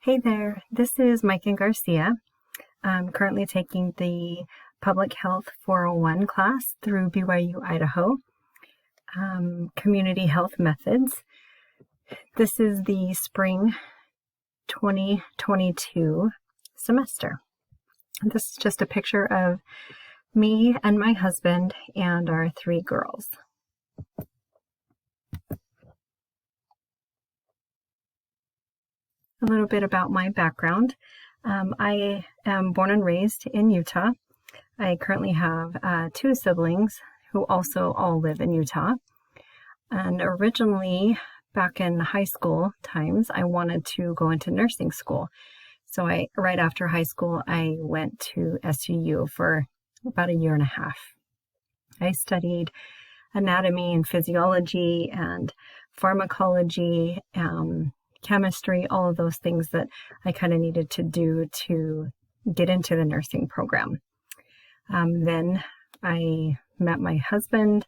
Hey there, this is Mike and Garcia. I'm currently taking the Public Health 401 class through BYU, Idaho, Community Health Methods. This is the spring 2022 semester. This is just a picture of me and my husband and our 3 girls. A little bit about my background. I am born and raised in Utah. I currently have 2 siblings who also all live in Utah. And originally, back in high school times, I wanted to go into nursing school. So right after high school, I went to SUU for about 1.5 years. I studied anatomy and physiology and pharmacology, chemistry, all of those things that I kind of needed to do to get into the nursing program. Then I met my husband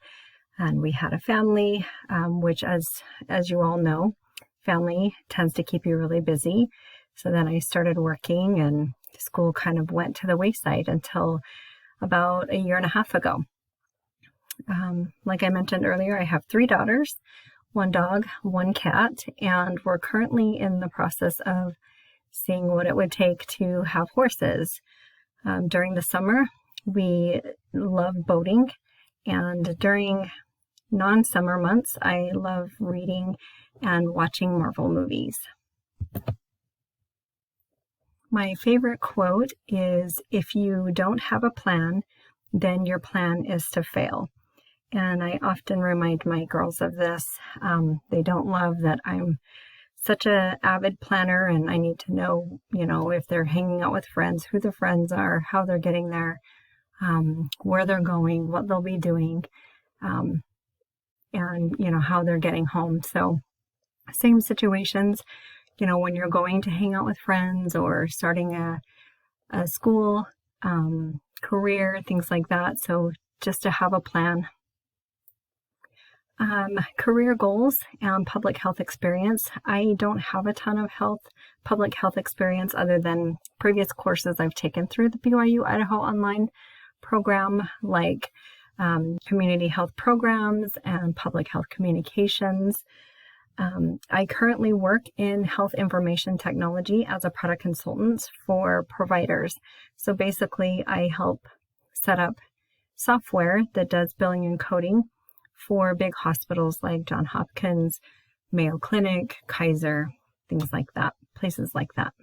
and we had a family, which as you all know, family tends to keep you really busy. So then I started working and school kind of went to the wayside until about 1.5 years ago. Like I mentioned earlier, I have 3 daughters. 1 dog, 1 cat, and we're currently in the process of seeing what it would take to have horses. During the summer, we love boating, and during non-summer months, I love reading and watching Marvel movies. My favorite quote is, "If you don't have a plan, then your plan is to fail." And I often remind my girls of this. They don't love that I'm such an avid planner and I need to know, if they're hanging out with friends, who the friends are, how they're getting there, where they're going, what they'll be doing, and, how they're getting home. So same situations, when you're going to hang out with friends or starting a school, career, things like that. So just to have a plan. Career goals and public health experience. I don't have a ton of public health experience other than previous courses I've taken through the BYU Idaho online program, like community health programs and public health communications. I currently work in health information technology as a product consultant for providers. So basically, I help set up software that does billing and coding for big hospitals like Johns Hopkins, Mayo Clinic, Kaiser, things like that, places like that.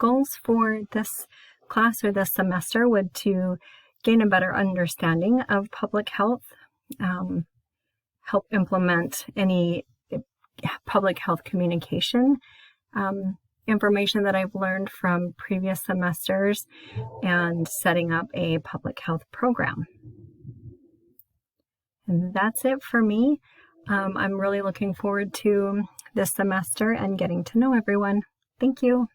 Goals for this class or this semester would to gain a better understanding of public health, help implement any public health communication information that I've learned from previous semesters, and setting up a public health program. And that's it for me. I'm really looking forward to this semester and getting to know everyone. Thank you.